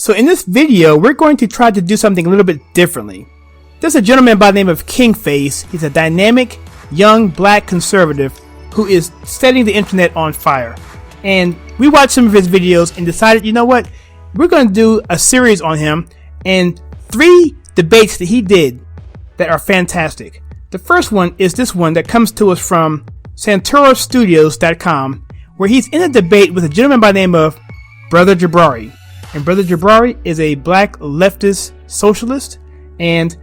So in this video, we're going to try to do something a little bit differently. There's a gentleman by the name of Kingface. He's a dynamic, young, black conservative who is setting the internet on fire. And we watched some of his videos and decided, you know what? We're going to do a series on him and 3 debates that he did that are fantastic. The first one is this one that comes to us from SantoroStudios.com, where he's in a debate with a gentleman by the name of Brother Jabari. And Brother Jabari is a black leftist socialist, and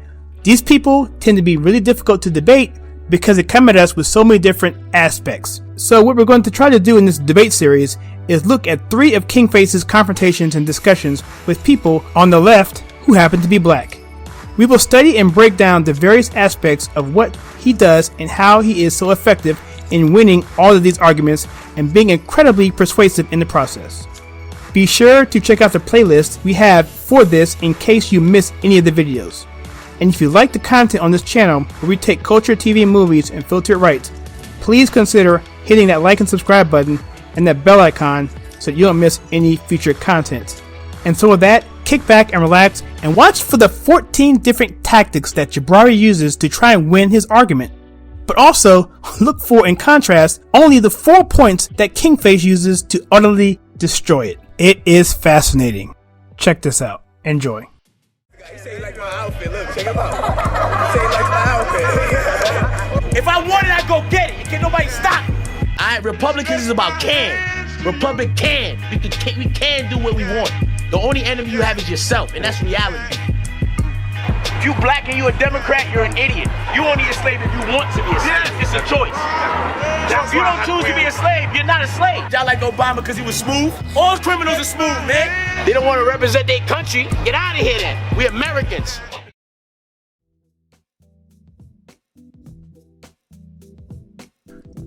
these people tend to be really difficult to debate because they come at us with so many different aspects. So what we're going to try to do in this debate series is look at 3 of Kingface's confrontations and discussions with people on the left who happen to be black. We will study and break down the various aspects of what he does and how he is so effective in winning all of these arguments and being incredibly persuasive in the process. Be sure to check out the playlist we have for this in case you miss any of the videos. And if you like the content on this channel where we take culture, TV, and movies and filter it right, please consider hitting that like and subscribe button and that bell icon so that you don't miss any future content. And so with that, kick back and relax and watch for the 14 different tactics that Jabari uses to try and win his argument. But also, look for, in contrast, only the 4 points that Kingface uses to utterly destroy it. It is fascinating. Check this out. Enjoy. You say you like my outfit. Look, check him out. You say you like my outfit. If I want it, I go get it. Can't nobody stop me. Alright, Republicans is about can. Republic can. We can do what we want. The only enemy you have is yourself, and that's reality. If you black and you a Democrat, you're an idiot. You only a slave if you want to be a slave. It's a choice. If you don't choose to be a slave, you're not a slave. Y'all like Obama because he was smooth? All criminals are smooth, man. They don't want to represent their country. Get out of here then. We Americans.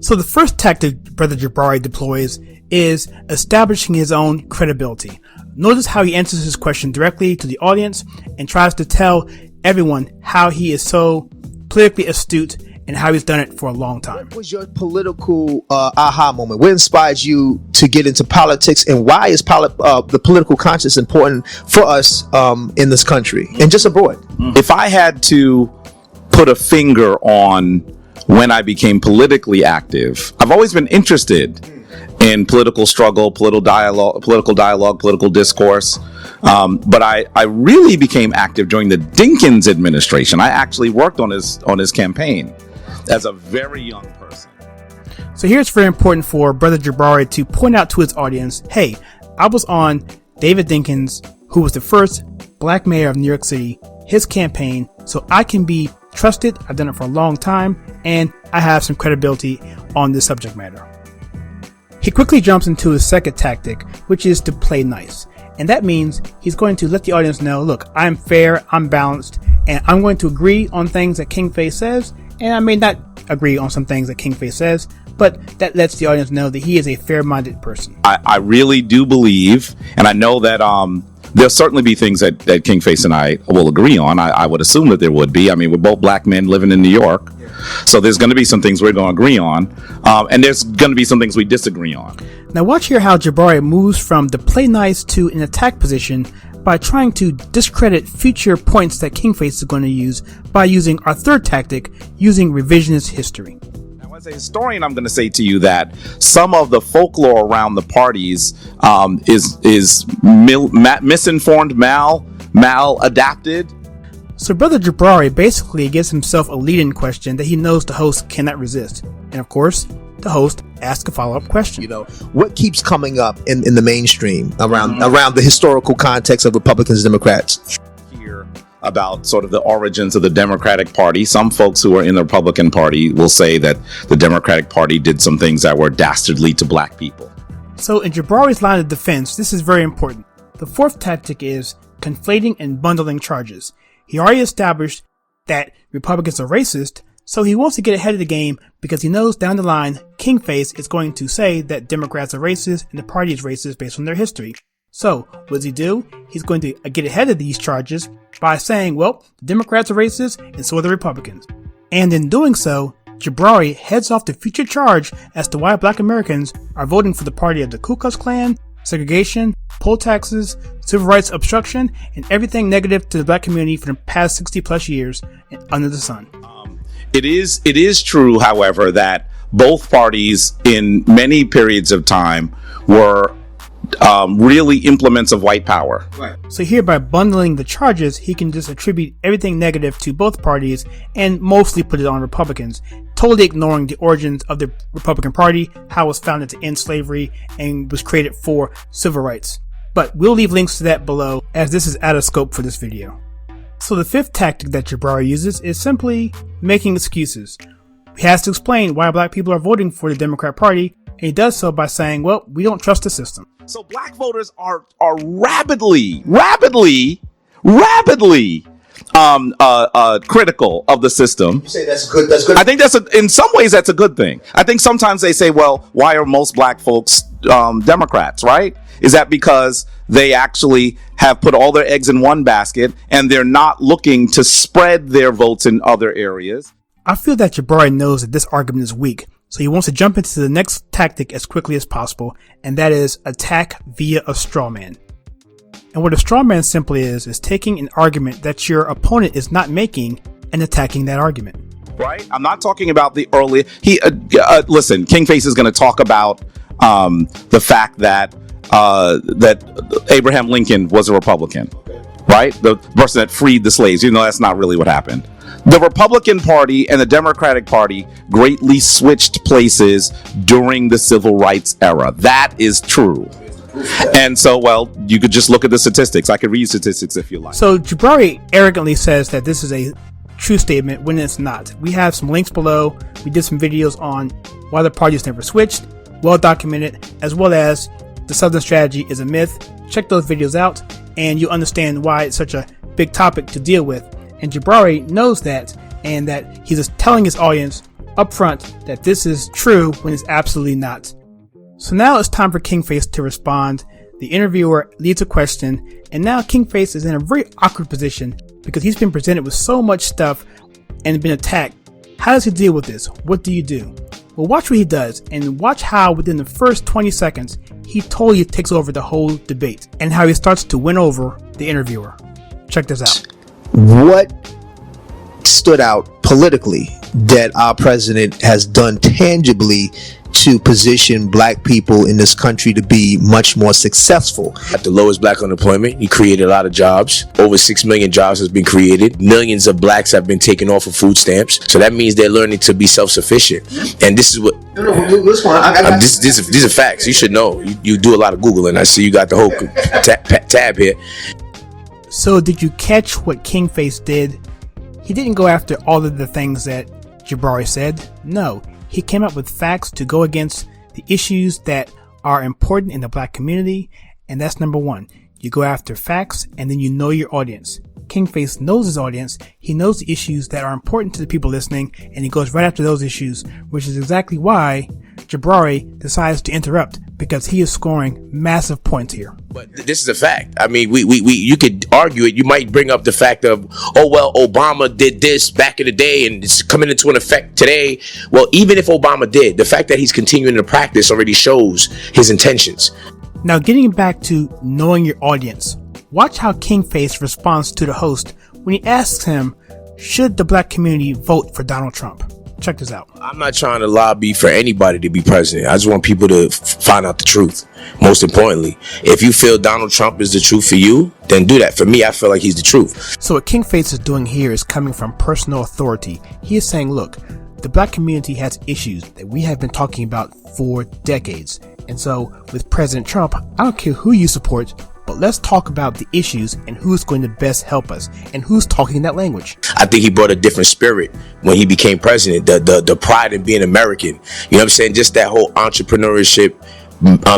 So the first tactic Brother Jabari deploys is establishing his own credibility. Notice how he answers his question directly to the audience and tries to tell everyone how he is so politically astute and how he's done it for a long time. What was your political aha moment? What inspired you to get into politics, and why is the political conscience important for us in this country and just abroad? If I had to put a finger on when I became politically active, I've always been interested in political struggle, political dialogue, political discourse. But I really became active during the Dinkins administration. I actually worked on his campaign as a very young person. So here it's very important for Brother Jabari to point out to his audience, hey, I was on David Dinkins, who was the first black mayor of New York City, his campaign, so I can be trusted. I've done it for a long time, and I have some credibility on this subject matter. He quickly jumps into his second tactic, which is to play nice. And that means he's going to let the audience know, look, I'm fair, I'm balanced, and I'm going to agree on things that Kingface says, and I may not agree on some things that Kingface says, but that lets the audience know that he is a fair-minded person. I really do believe, and I know that there'll certainly be things that Kingface and I will agree on. I would assume that there would be. I mean, we're both black men living in New York. So there's going to be some things we're going to agree on, and there's going to be some things we disagree on. Now watch here how Jabari moves from the play nice to an attack position by trying to discredit future points that Kingface is going to use by using our third tactic, using revisionist history. Now, as a historian, I'm going to say to you that some of the folklore around the parties is misinformed, maladapted. So Brother Jabari basically gives himself a lead-in question that he knows the host cannot resist. And of course, the host asks a follow-up question. You know, what keeps coming up in the mainstream around the historical context of Republicans and Democrats? Here about sort of the origins of the Democratic Party. Some folks who are in the Republican Party will say that the Democratic Party did some things that were dastardly to black people. So in Jabari's line of defense, this is very important. The fourth tactic is conflating and bundling charges. He already established that Republicans are racist, so he wants to get ahead of the game because he knows down the line Kingface is going to say that Democrats are racist and the party is racist based on their history. So what does he do? He's going to get ahead of these charges by saying, well, the Democrats are racist and so are the Republicans. And in doing so, Jabari heads off the future charge as to why black Americans are voting for the party of the Ku Klux Klan, segregation, poll taxes, civil rights obstruction, and everything negative to the black community for the past 60 plus years under the sun. It is true, however, that both parties in many periods of time were really implements of white power. Right. So here, by bundling the charges, he can just attribute everything negative to both parties and mostly put it on Republicans, totally ignoring the origins of the Republican Party, how it was founded to end slavery and was created for civil rights. But we'll leave links to that below, as this is out of scope for this video. So the fifth tactic that Jabari uses is simply making excuses. He has to explain why black people are voting for the Democrat Party, and he does so by saying, well, we don't trust the system. So black voters are rapidly critical of the system. You say that's good. That's good. I think in some ways that's a good thing. I think sometimes they say, well, why are most black folks Democrats, right? Is that because they actually have put all their eggs in one basket and they're not looking to spread their votes in other areas? I feel that Jabari knows that this argument is weak, so he wants to jump into the next tactic as quickly as possible, and that is attack via a straw man. And what a straw man simply is taking an argument that your opponent is not making and attacking that argument. Right? I'm not talking about the early. Listen, Kingface is going to talk about the fact that Abraham Lincoln was a Republican, right? The person that freed the slaves. You know, that's not really what happened. The Republican Party and the Democratic Party greatly switched places during the Civil Rights era. That is true. And so, well, you could just look at the statistics. I could read statistics if you like. So Jabari arrogantly says that this is a true statement when it's not. We have some links below. We did some videos on why the parties never switched, well documented, as well as the Southern strategy is a myth. Check those videos out and you'll understand why it's such a big topic to deal with. And Jabari knows that, and that he's just telling his audience up front that this is true when it's absolutely not. So now it's time for Kingface to respond. The interviewer leads a question, and now Kingface is in a very awkward position because he's been presented with so much stuff and been attacked. How does he deal with this? What do you do? Well, watch what he does, and watch how within the first 20 seconds, he totally takes over the whole debate, and how he starts to win over the interviewer. Check this out. What stood out politically that our president has done tangibly to position black people in this country to be much more successful? At the lowest black unemployment, he created a lot of jobs. Over 6 million jobs has been created. Millions of blacks have been taken off of food stamps. So that means they're learning to be self-sufficient. And this is what these are facts. You should know. You do a lot of Googling. I see you got the whole tab here. So did you catch what Kingface did? He didn't go after all of the things that Jabari said. No, he came up with facts to go against the issues that are important in the black community. And that's number one. You go after facts and then you know your audience. Kingface knows his audience. He knows the issues that are important to the people listening, and he goes right after those issues, which is exactly why Jabari decides to interrupt, because he is scoring massive points here. But this is a fact. I mean, you could argue it. You might bring up the fact of, oh, well, Obama did this back in the day and it's coming into an effect today. Well, even if Obama did, the fact that he's continuing to practice already shows his intentions. Now, getting back to knowing your audience, watch how Kingface responds to the host when he asks him, should the black community vote for Donald Trump? Check this out. I'm not trying to lobby for anybody to be president. I just want people to find out the truth. Most importantly, if you feel Donald Trump is the truth for you, then do that. For me, I feel like he's the truth. So what Kingface is doing here is coming from personal authority. He is saying, look, the black community has issues that we have been talking about for decades. And so with President Trump, I don't care who you support, but let's talk about the issues and who's going to best help us and who's talking that language. I think he brought a different spirit when he became president, the pride in being American. You know what I'm saying? Just that whole entrepreneurship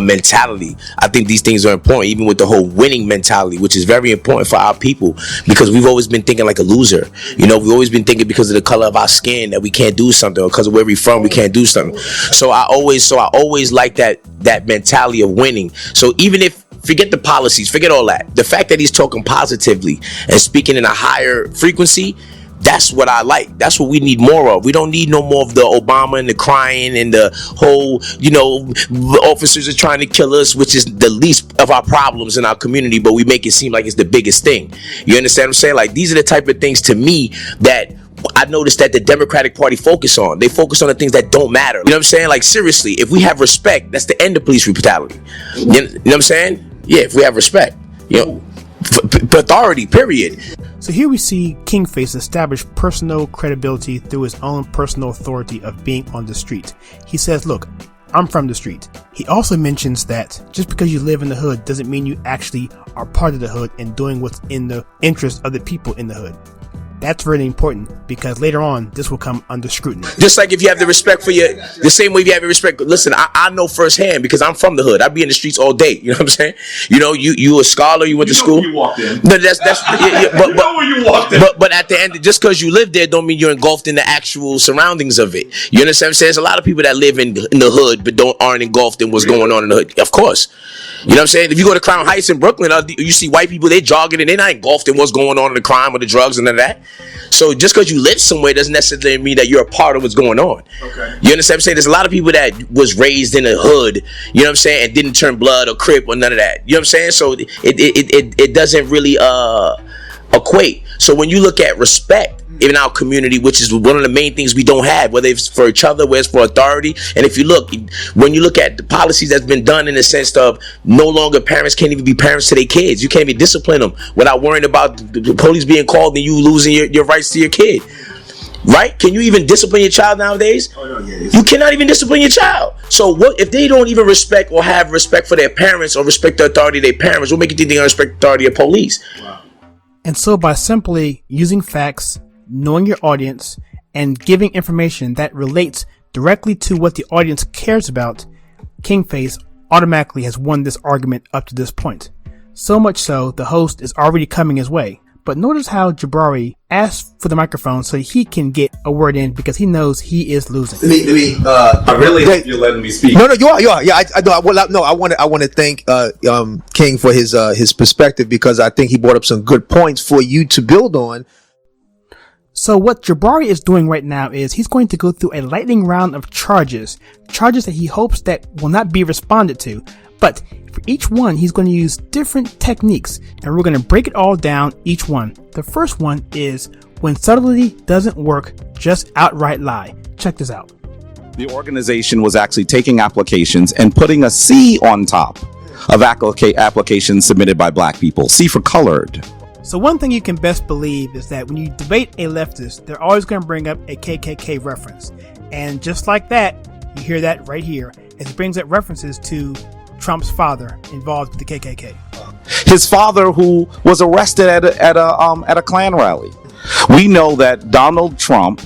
mentality. I think these things are important, even with the whole winning mentality, which is very important for our people, because we've always been thinking like a loser. You know, we've always been thinking because of the color of our skin that we can't do something, or because of where we're from we can't do something. So I always like that mentality of winning. So even if, forget the policies, forget all that, the fact that he's talking positively and speaking in a higher frequency, That's what I like. That's what we need more of. We don't need no more of the Obama and the crying and the whole, the officers are trying to kill us, which is the least of our problems in our community, but we make it seem like it's the biggest thing. You understand what I'm saying? Like, these are the type of things to me that I noticed that the Democratic Party focus on. They focus on the things that don't matter. You know what I'm saying? Like, seriously, if we have respect, that's the end of police brutality. You know what I'm saying? Yeah, if we have respect, authority, period. So here we see Kingface establish personal credibility through his own personal authority of being on the street. He says, look, I'm from the street. He also mentions that just because you live in the hood doesn't mean you actually are part of the hood and doing what's in the interest of the people in the hood. That's really important because later on, this will come under scrutiny. Just like if you have the respect for the same way if you have the respect. Listen, I know firsthand because I'm from the hood. I be in the streets all day. You know what I'm saying? You a scholar, you went to school. You walked in. No, that's you know where you walked in. But at the end, just because you live there don't mean you're engulfed in the actual surroundings of it. You understand what I'm saying? There's a lot of people that live in the hood but aren't engulfed in what's going on in the hood. Of course. You know what I'm saying? If you go to Crown Heights in Brooklyn, you see white people, they jogging and they're not engulfed in what's going on in the crime or the drugs and none of that. So just because you live somewhere doesn't necessarily mean that you're a part of what's going on. Okay. You understand what I'm saying? There's a lot of people that was raised in the hood, you know what I'm saying, and didn't turn blood or Crip or none of that. You know what I'm saying? So it doesn't really equate. So when you look at respect in our community, which is one of the main things we don't have, whether it's for each other, whether it's for authority, and if you look, when you look at the policies that's been done in the sense of no longer parents can't even be parents to their kids. You can't even discipline them without worrying about the police being called and you losing your rights to your kid. Right? Can you even discipline your child nowadays? Oh, no, yeah. You cannot even discipline your child. So what if they don't even respect or have respect for their parents or respect the authority of their parents? What make you think they're going to respect the authority of police? Wow. And so by simply using facts, knowing your audience, and giving information that relates directly to what the audience cares about, Kingface automatically has won this argument up to this point. So much so, the host is already coming his way. But notice how Jabari asks for the microphone so he can get a word in because he knows he is losing. I really hope you're letting me speak. No, you are. Yeah, I want to thank King for his perspective because I think he brought up some good points for you to build on. So what Jabari is doing right now is he's going to go through a lightning round of charges that he hopes that will not be responded to. But for each one, he's going to use different techniques, and we're going to break it all down, each one. The first one is when subtlety doesn't work, just outright lie. Check this out. The organization was actually taking applications and putting a C on top of applications submitted by black people. C for colored. So one thing you can best believe is that when you debate a leftist, they're always going to bring up a KKK reference. And just like that, you hear that right here, as he brings up references to Trump's father involved with the KKK. His father, who was arrested at a Klan rally. We know that Donald Trump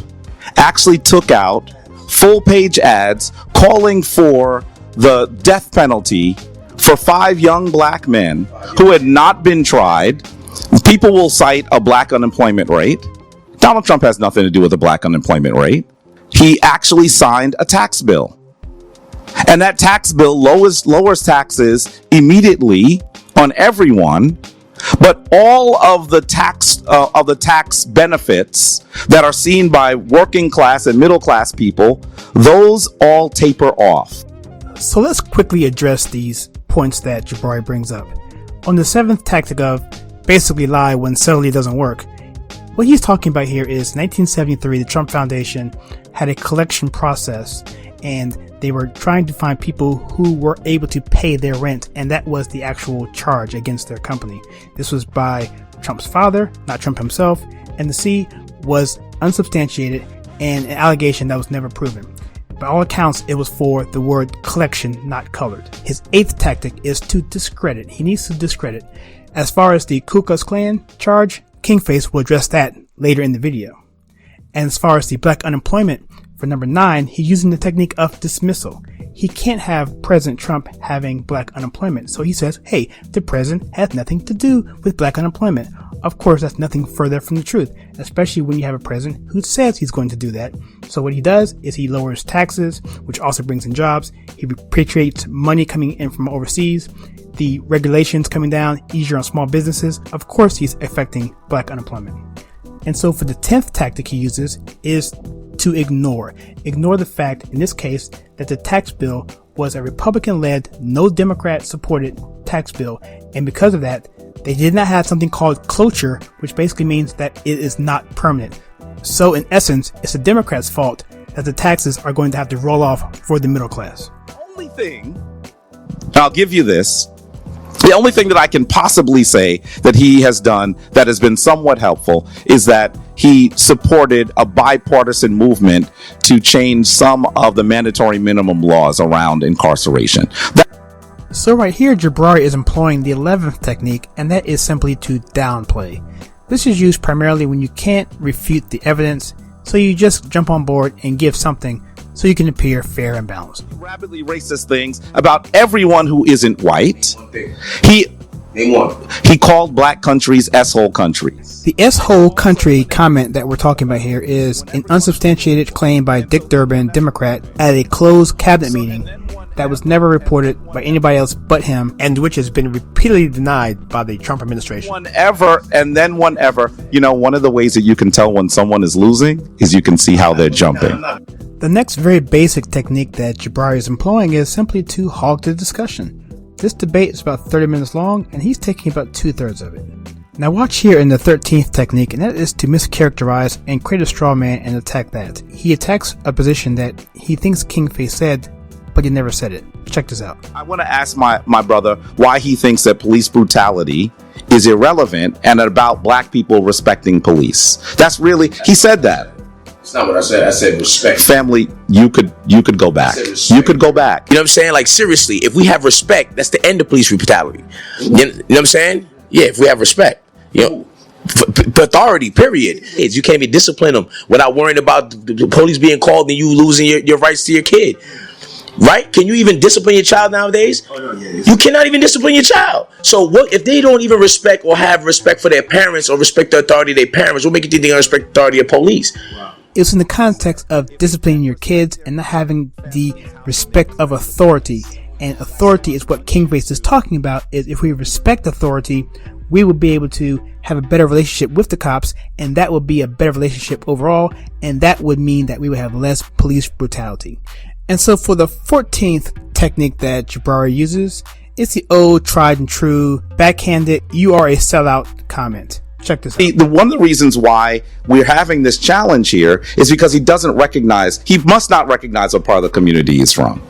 actually took out full-page ads calling for the death penalty for 5 young black men who had not been tried. People will cite a black unemployment rate. Donald Trump has nothing to do with a black unemployment rate. He actually signed a tax bill. And that tax bill lowers taxes immediately on everyone, but all of the tax benefits that are seen by working class and middle class people, those all taper off. So let's quickly address these points that Jabari brings up. On the 7th tactic of basically lie when subtlety doesn't work, what he's talking about here is 1973, the Trump Foundation had a collection process, and they were trying to find people who were able to pay their rent, and that was the actual charge against their company. This was by Trump's father, not Trump himself, and the C was unsubstantiated and an allegation that was never proven. By all accounts, it was for the word collection, not colored. His 8th tactic is to discredit. He needs to discredit. As far as the Ku Klux Klan charge, Kingface will address that later in the video. And as far as the black unemployment, for number 9, he's using the technique of dismissal. He can't have President Trump having black unemployment. So he says, hey, the president has nothing to do with black unemployment. Of course, that's nothing further from the truth, especially when you have a president who says he's going to do that. So what he does is he lowers taxes, which also brings in jobs. He repatriates money coming in from overseas. The regulations coming down, easier on small businesses. Of course, he's affecting black unemployment. And so for the 10th tactic he uses is to ignore the fact, in this case, that the tax bill was a Republican-led, no Democrat-supported tax bill. And because of that, they did not have something called cloture, which basically means that it is not permanent. So in essence, it's the Democrats' fault that the taxes are going to have to roll off for the middle class. Only thing, and I'll give you this, the only thing that I can possibly say that he has done that has been somewhat helpful is that he supported a bipartisan movement to change some of the mandatory minimum laws around incarceration. So right here, Jabari is employing the 11th technique, and that is simply to downplay. This is used primarily when you can't refute the evidence, so you just jump on board and give something so you can appear fair and balanced. Rapidly racist things about everyone who isn't white. He called black countries S-hole countries. The S-hole country comment that we're talking about here is an unsubstantiated claim by Dick Durbin, Democrat, at a closed cabinet meeting that was never reported by anybody else but him, and which has been repeatedly denied by the Trump administration. Whenever, one of the ways that you can tell when someone is losing is you can see how they're jumping. The next very basic technique that Jabari is employing is simply to hog the discussion. This debate is about 30 minutes long, and he's taking about 2/3 of it. Now watch here in the 13th technique, and that is to mischaracterize and create a straw man and attack that. He attacks a position that he thinks Kingface said, but he never said it. Check this out. I want to ask my brother why he thinks that police brutality is irrelevant and about black people respecting police. That's really, he said that. That's not what I said. I said respect. Family, you could go back. You could go back. You know what I'm saying? Like, seriously, if we have respect, that's the end of police brutality. You know what I'm saying? Yeah, if we have respect. You know, authority, period. You can't even discipline them without worrying about the police being called and you losing your rights to your kid. Right? Can you even discipline your child nowadays? Oh, no, yeah. You cannot even discipline your child. So what if they don't even respect or have respect for their parents or respect the authority of their parents? What make you think they're going to respect the authority of police? Wow. It's in the context of disciplining your kids and not having the respect of authority. And authority is what Kingface is talking about, is if we respect authority, we will be able to have a better relationship with the cops, and that would be a better relationship overall, and that would mean that we would have less police brutality. And so for the 14th technique that Jabari uses, it's the old tried and true backhanded "you are a sellout" comment. Check this out. One of the reasons why we're having this challenge here is because he must not recognize what part of the community he's from.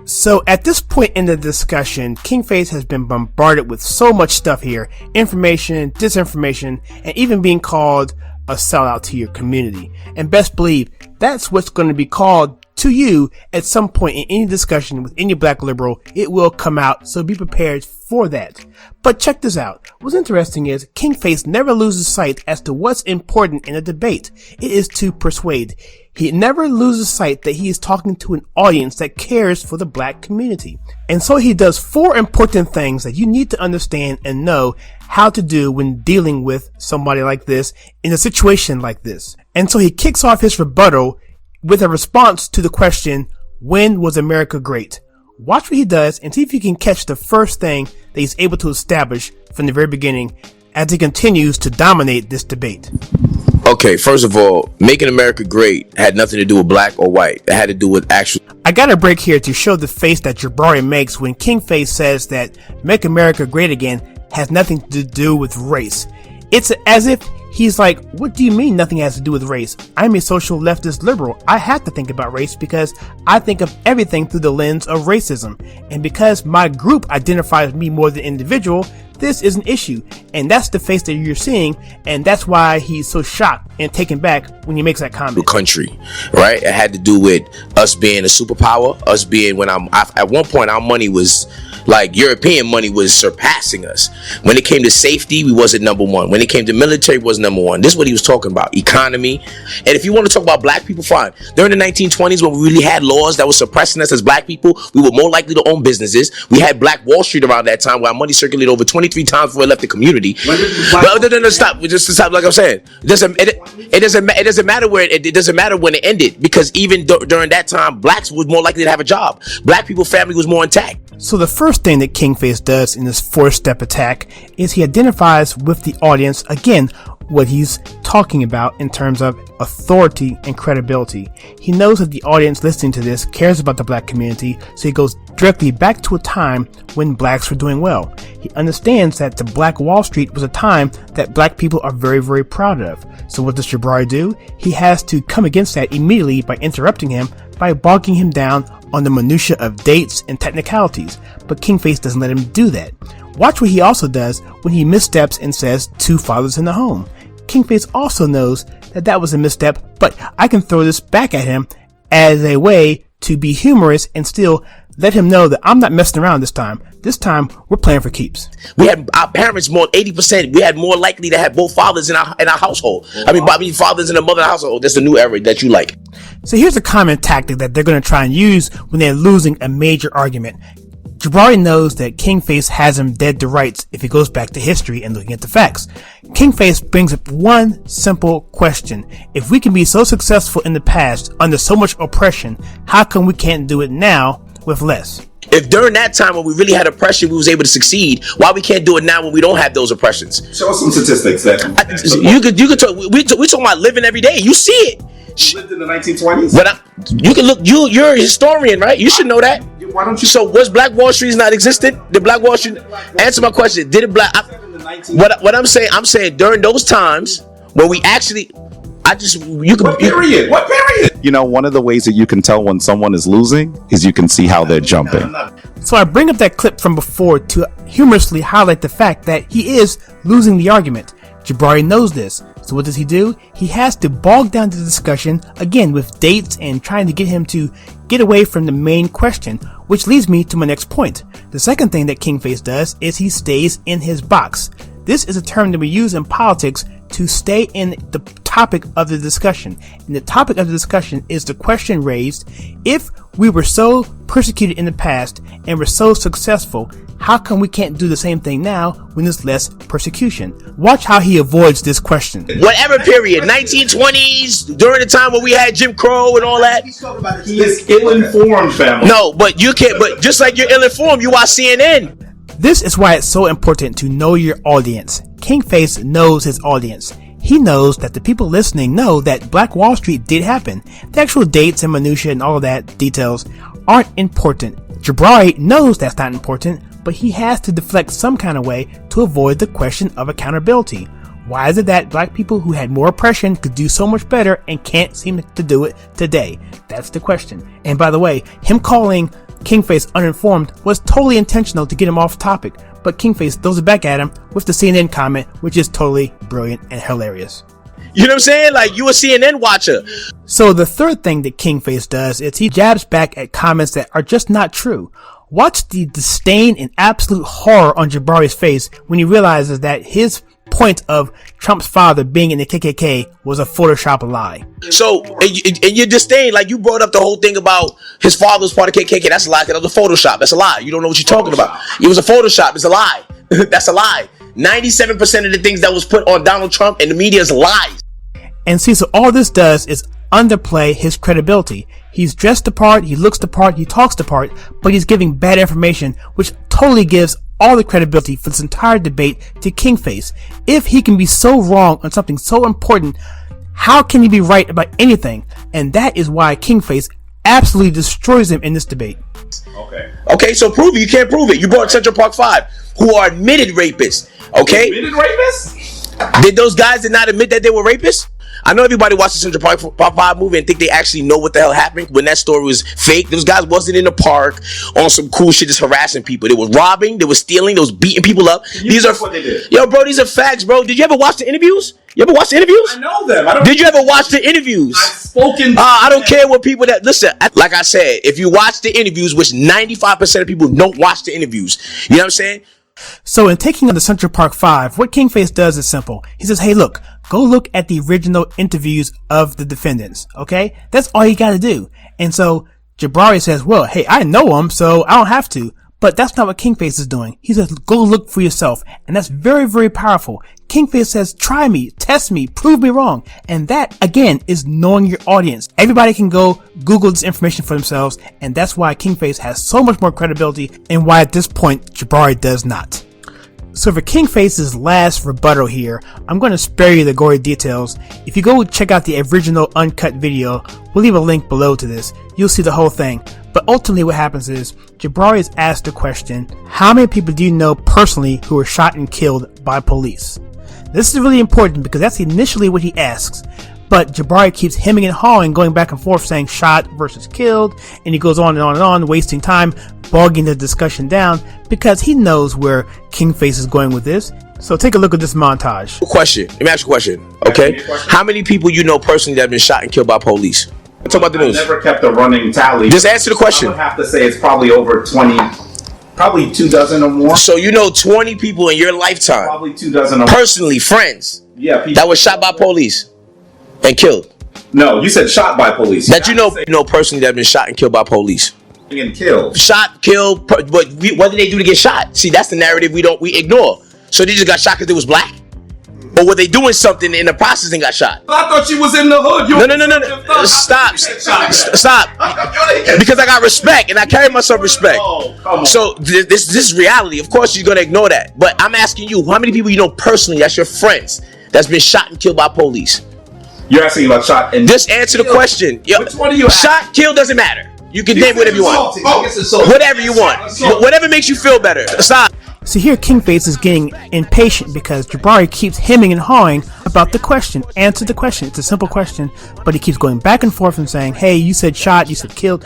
So at this point in the discussion, Kingface has been bombarded with so much stuff here. Information, disinformation, and even being called a sellout to your community. And best believe, that's what's going to be called to you at some point in any discussion with any black liberal. It will come out, so be prepared for that. But check this out. What's interesting is Kingface never loses sight as to what's important in a debate. It is to persuade. He never loses sight that he is talking to an audience that cares for the black community. And so he does 4 important things that you need to understand and know how to do when dealing with somebody like this in a situation like this. And so he kicks off his rebuttal with a response to the question, when was America great? Watch what he does and see if you can catch the first thing that he's able to establish from the very beginning as he continues to dominate this debate. Okay, first of all, making America great had nothing to do with black or white. It had to do with actual... I got a break here to show the face that Jabari makes when Kingface says that make America great again has nothing to do with race. It's as if he's like, what do you mean nothing has to do with race? I'm a social leftist liberal. I have to think about race because I think of everything through the lens of racism. And because my group identifies me more than individual, this is an issue. And that's the face that you're seeing. And that's why he's so shocked and taken back when he makes that comment. Country, right? It had to do with us being a superpower, us being at one point our money was like European money was surpassing us. When it came to safety, we wasn't number one. When it came to military, we wasn't number one. This is what he was talking about, economy. And if you want to talk about black people, fine. During the 1920s, when we really had laws that were suppressing us as black people, we were more likely to own businesses. We had Black Wall Street around that time, where our money circulated over 23 times before it left the community. No, stop. Just stop. Like I'm saying, it doesn't matter where it doesn't matter when it ended, because even during that time, blacks was more likely to have a job. Black people's family was more intact. So the first thing that Kingface does in this 4-step attack is he identifies with the audience, again, what he's talking about in terms of authority and credibility. He knows that the audience listening to this cares about the black community, so he goes directly back to a time when blacks were doing well. He understands that the Black Wall Street was a time that black people are very, very proud of. So what does Jabari do? He has to come against that immediately by interrupting him, by bogging him down on the minutia of dates and technicalities. But Kingface doesn't let him do that. Watch what he also does when he missteps and says 2 fathers in the home. Kingface also knows that that was a misstep, but I can throw this back at him as a way to be humorous and still let him know that I'm not messing around this time. This time, we're playing for keeps. We had our parents more 80%. We had more likely to have both fathers in our household. I mean, fathers in the mother household. That's the new era that you like. So here's a common tactic that they're going to try and use when they're losing a major argument. Jabari knows that Kingface has him dead to rights if he goes back to history and looking at the facts. Kingface brings up one simple question. If we can be so successful in the past under so much oppression, how come we can't do it now with less? If during that time when we really had oppression, we was able to succeed, why we can't do it now when we don't have those oppressions? Show us some statistics. You could talk. We talking about living every day. You see it. You lived in the 1920s. But you can look. You're a historian, right? You should know that. Why don't you? So was Black Wall Street not existed? Did Black Wall Street? Answer my question. Did it black? What I'm saying during those times when we actually. What period? You know, one of the ways that you can tell when someone is losing is you can see how they're jumping. So I bring up that clip from before to humorously highlight the fact that he is losing the argument. Jabari knows this. So what does he do? He has to bog down the discussion, again with dates and trying to get him to get away from the main question, which leads me to my next point. The second thing that Kingface does is he stays in his box. This is a term that we use in politics to stay in the topic of the discussion. And the topic of the discussion is the question raised, if we were so persecuted in the past and were so successful, how come we can't do the same thing now when there's less persecution? Watch how he avoids this question. Whatever period, 1920s, during the time when we had Jim Crow and all that. He is ill-informed, family. No, but you can't, but just like you're ill-informed, you watch CNN. This is why it's so important to know your audience. Kingface knows his audience. He knows that the people listening know that Black Wall Street did happen. The actual dates and minutiae and all of that details aren't important. Jabari knows that's not important, but he has to deflect some kind of way to avoid the question of accountability. Why is it that black people who had more oppression could do so much better and can't seem to do it today? That's the question. And by the way, him calling Kingface uninformed was totally intentional to get him off topic, but Kingface throws it back at him with the CNN comment, which is totally brilliant and hilarious. You know what I'm saying? Like, you a CNN watcher. So the third thing that Kingface does is he jabs back at comments that are just not true. Watch the disdain and absolute horror on Jabari's face when he realizes that his point of Trump's father being in the KKK was a Photoshop lie. So, and you disdain, like you brought up the whole thing about his father was part of KKK. That's a lie. That was a Photoshop. That's a lie. You don't know what you're talking about. It was a Photoshop. It's a lie. That's a lie. 97% of the things that was put on Donald Trump and the media is lies. And see, so all this does is underplay his credibility. He's dressed the part, he looks the part, he talks the part, but he's giving bad information, which totally gives all the credibility for this entire debate to Kingface. If he can be so wrong on something so important, how can he be right about anything? And that is why Kingface absolutely destroys him in this debate. Okay, so prove it. You can't prove it. You brought Central Park 5, who are admitted rapists. Okay? Admitted rapists? Did those guys not admit that they were rapists? I know everybody watched the Central Park 5 movie and think they actually know what the hell happened when that story was fake. Those guys wasn't in the park on some cool shit just harassing people. They was robbing, they was stealing, they was beating people up. These are what they did. Yo, bro, these are facts, bro. Did you ever watch the interviews? You ever watch the interviews? I know them. Did you ever watch the interviews? I've spoken. I don't care what people that listen. Like I said, if you watch the interviews, which 95% of people don't watch the interviews, you know what I'm saying? So in taking on the Central Park 5, what Kingface does is simple. He says, hey, look, go look at the original interviews of the defendants, okay? That's all you gotta do. And so Jabari says, well, hey, I know them, so I don't have to. But that's not what Kingface is doing. He says, go look for yourself. And that's very, very powerful. Kingface says, try me, test me, prove me wrong. And that, again, is knowing your audience. Everybody can go Google this information for themselves. And that's why Kingface has so much more credibility and why at this point, Jabari does not. So for Kingface's last rebuttal here, I'm going to spare you the gory details. If you go check out the original uncut video, we'll leave a link below to this. You'll see the whole thing. But ultimately what happens is, Jabari is asked the question, how many people do you know personally who were shot and killed by police? This is really important because that's initially what he asks. But Jabari keeps hemming and hawing, going back and forth saying shot versus killed, and he goes on and on and on, wasting time, bogging the discussion down, because he knows where Kingface is going with this. So take a look at this montage. Question. Let me ask you a question, okay? How many people you know personally that have been shot and killed by police? Talk about the news. I never kept a running tally. Just answer the question. I would have to say it's probably over 20, probably 24 or more. So you know 20 people in your lifetime. Probably 24 or more. Personally, friends. Yeah, people that was shot by police and killed. No, you said shot by police. That you know personally that have been shot and killed by police. And killed. Shot, killed, but what did they do to get shot? See, that's the narrative we ignore. So they just got shot because they was black? Or were they doing something in the process and got shot? I thought you was in the hood. No. Stop. Because I got respect and I carry myself respect. So this is reality. Of course you're gonna ignore that. But I'm asking you, how many people you know personally, that's your friends, that's been shot and killed by police? You're asking about shot and just answer the question. Which one are you shot, killed, doesn't matter. You can name whatever you want. Whatever you want. Whatever makes you feel better. Stop. So here Kingface is getting impatient because Jabari keeps hemming and hawing about the question. Answer the question. It's a simple question, but he keeps going back and forth and saying, hey, you said shot, you said killed.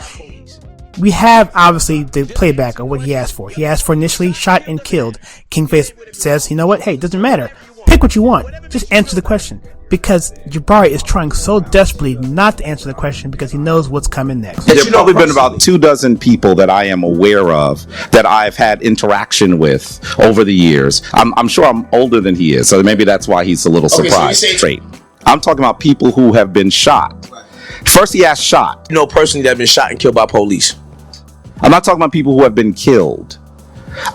We have obviously the playback of what he asked for. He asked for initially shot and killed. Kingface says, you know what? Hey, it doesn't matter. Pick what you want. Just answer the question. Because Jabari is trying so desperately not to answer the question because he knows what's coming next. There's probably been about 24 people that I am aware of that I've had interaction with over the years. I'm sure I'm older than he is, so maybe that's why he's a little surprised. Straight. I'm talking about people who have been shot. First he asked shot. You know personally that have been shot and killed by police. I'm not talking about people who have been killed.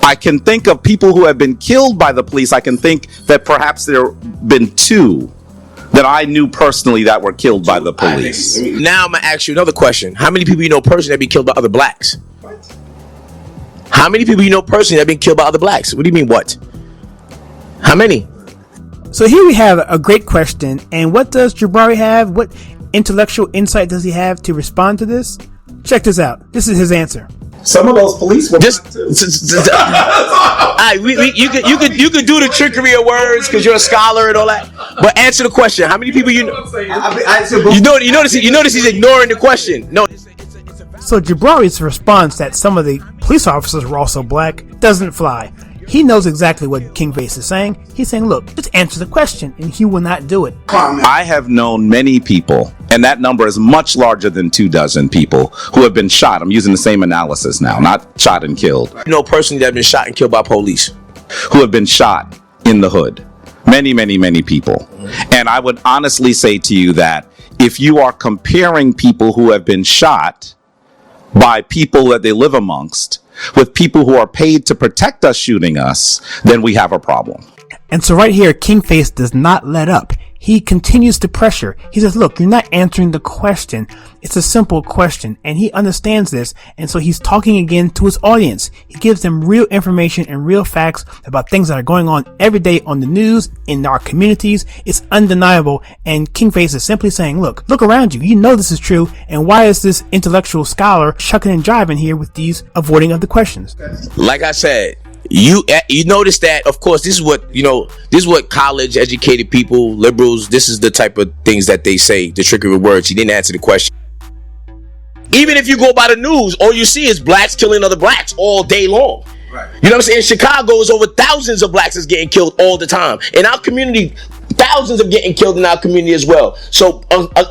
I can think of people who have been killed by the police. I can think that perhaps there have been 2 that I knew personally that were killed by the police. Now I'm gonna ask you another question. How many people you know personally that have been killed by other blacks? What? How many people you know personally that have been killed by other blacks? What do you mean what? How many? So here we have a great question. And what does Jabari have? What intellectual insight does he have to respond to this? Check this out. This is his answer. Some of those police were you could do the trickery of words because you're a scholar and all that. But answer the question. How many people you know? You notice he's ignoring the question. No. So Jabari's response that some of the police officers were also black doesn't fly. He knows exactly what Kingface is saying. He's saying, look, just answer the question, and he will not do it. I have known many people, and that number is much larger than 24 people who have been shot. I'm using the same analysis now, not shot and killed. You know personally that have been shot and killed by police. Who have been shot in the hood. Many people. And I would honestly say to you that if you are comparing people who have been shot by people that they live amongst with people who are paid to protect us shooting us, then we have a problem. And so right here, Kingface does not let up. He continues to pressure. He says, look, you're not answering the question. It's a simple question. And he understands this. And so he's talking again to his audience. He gives them real information and real facts about things that are going on every day on the news, in our communities. It's undeniable. And Kingface is simply saying, look around you. You know this is true. And why is this intellectual scholar shucking and jiving here with these avoiding of the questions? Like I said, you notice that, of course, this is what college educated people, liberals, this is the type of things that they say, the trickery of words. He didn't answer the question. Even if you go by the news, all you see is blacks killing other blacks all day long. Right. You know what I'm saying? In Chicago, it's over thousands of blacks is getting killed all the time. In our community, thousands of getting killed in our community as well. So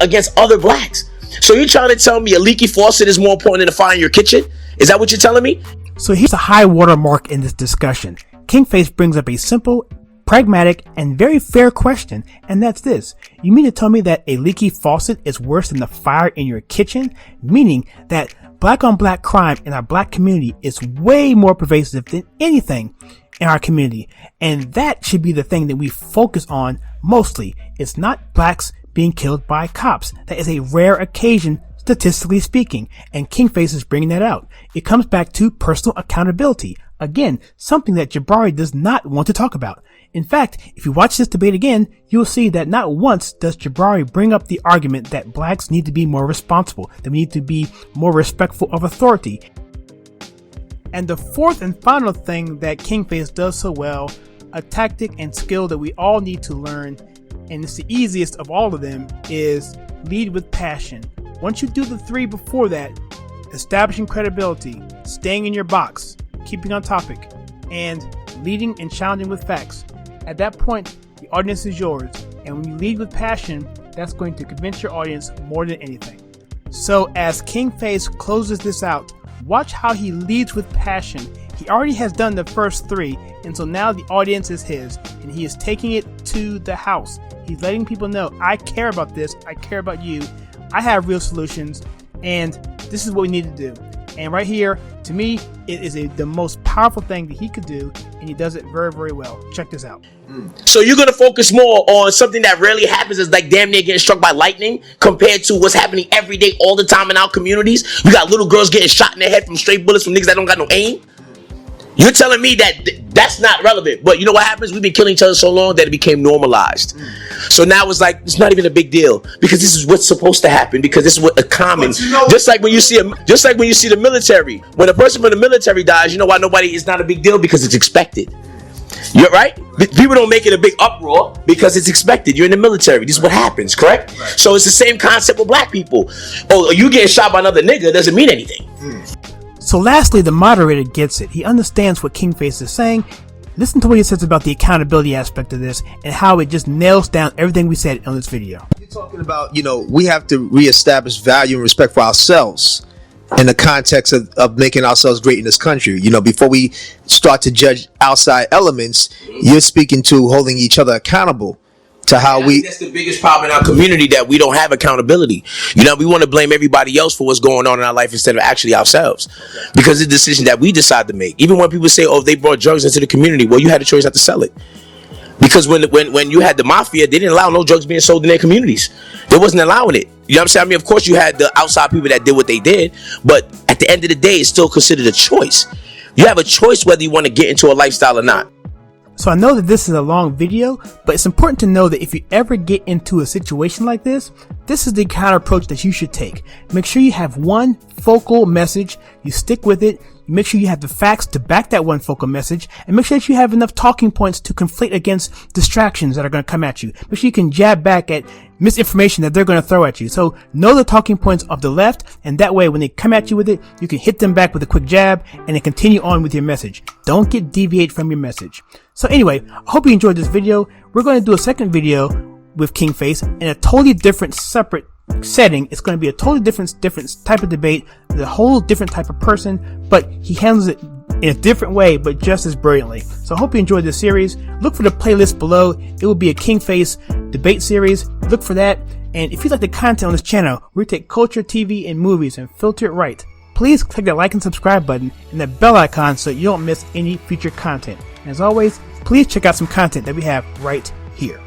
against other blacks. So you're trying to tell me a leaky faucet is more important than a fire in your kitchen? Is that what you're telling me? So here's a high water mark in this discussion. Kingface brings up a simple, pragmatic, and very fair question, and that's this. You mean to tell me that a leaky faucet is worse than the fire in your kitchen? Meaning that black on black crime in our black community is way more pervasive than anything in our community. And that should be the thing that we focus on mostly. It's not blacks being killed by cops. That is a rare occasion, statistically speaking, and Kingface is bringing that out. It comes back to personal accountability. Again, something that Jabari does not want to talk about. In fact, if you watch this debate again, you'll see that not once does Jabari bring up the argument that blacks need to be more responsible, that we need to be more respectful of authority. And the fourth and final thing that Kingface does so well, a tactic and skill that we all need to learn, and it's the easiest of all of them, is lead with passion. Once you do the three before that, establishing credibility, staying in your box, keeping on topic, and leading and challenging with facts, at that point, the audience is yours. And when you lead with passion, that's going to convince your audience more than anything. So as Kingface closes this out, watch how he leads with passion. He already has done the first three, and so now the audience is his, and he is taking it to the house. He's letting people know, I care about this, I care about you, I have real solutions, and this is what we need to do. And right here, to me, it is the most powerful thing that he could do, and he does it very, very well. Check this out. So you're gonna focus more on something that rarely happens, is like damn near getting struck by lightning, compared to what's happening every day, all the time in our communities. You got little girls getting shot in the head from straight bullets from niggas that don't got no aim. You're telling me that that's not relevant, but you know what happens? We've been killing each other so long that it became normalized. So now it's like it's not even a big deal because this is what's supposed to happen, because this is what a common. Just like when you see the military, when a person from the military dies, you know why it's not a big deal, because it's expected. You're right. People don't make it a big uproar because it's expected. You're in the military. This is what happens, correct? Right. So it's the same concept with black people. Oh, you getting shot by another nigga doesn't mean anything. So lastly, the moderator gets it. He understands what Kingface is saying. Listen to what he says about the accountability aspect of this and how it just nails down everything we said on this video. You're talking about, we have to reestablish value and respect for ourselves in the context of making ourselves great in this country. Before we start to judge outside elements, you're speaking to holding each other accountable to how that's the biggest problem in our community, that we don't have accountability. We want to blame everybody else for what's going on in our life instead of actually ourselves, because it's a decision that we decide to make. Even when people say, oh, they brought drugs into the community, well, you had a choice not to sell it, because when you had the mafia, they didn't allow no drugs being sold in their communities. They wasn't allowing it. You know what I'm saying? I mean, of course you had the outside people that did what they did, but at the end of the day, it's still considered a choice. You have a choice whether you want to get into a lifestyle or not. So I know that this is a long video, but it's important to know that if you ever get into a situation like this, this is the kind of approach that you should take. Make sure you have one focal message, you stick with it, you make sure you have the facts to back that one focal message, and make sure that you have enough talking points to conflate against distractions that are going to come at you. Make sure you can jab back at misinformation that they're going to throw at you. So know the talking points of the left, and that way when they come at you with it, you can hit them back with a quick jab and then continue on with your message. Don't deviate from your message. So anyway, I hope you enjoyed this video. We're going to do a second video with Kingface in a totally different, separate setting. It's going to be a totally different type of debate, a whole different type of person, but he handles it in a different way, but just as brilliantly. So I hope you enjoyed this series. Look for the playlist below. It will be a Kingface debate series. Look for that. And if you like the content on this channel, we take culture, TV, and movies and filter it right. Please click that like and subscribe button and that bell icon so you don't miss any future content. And as always, please check out some content that we have right here.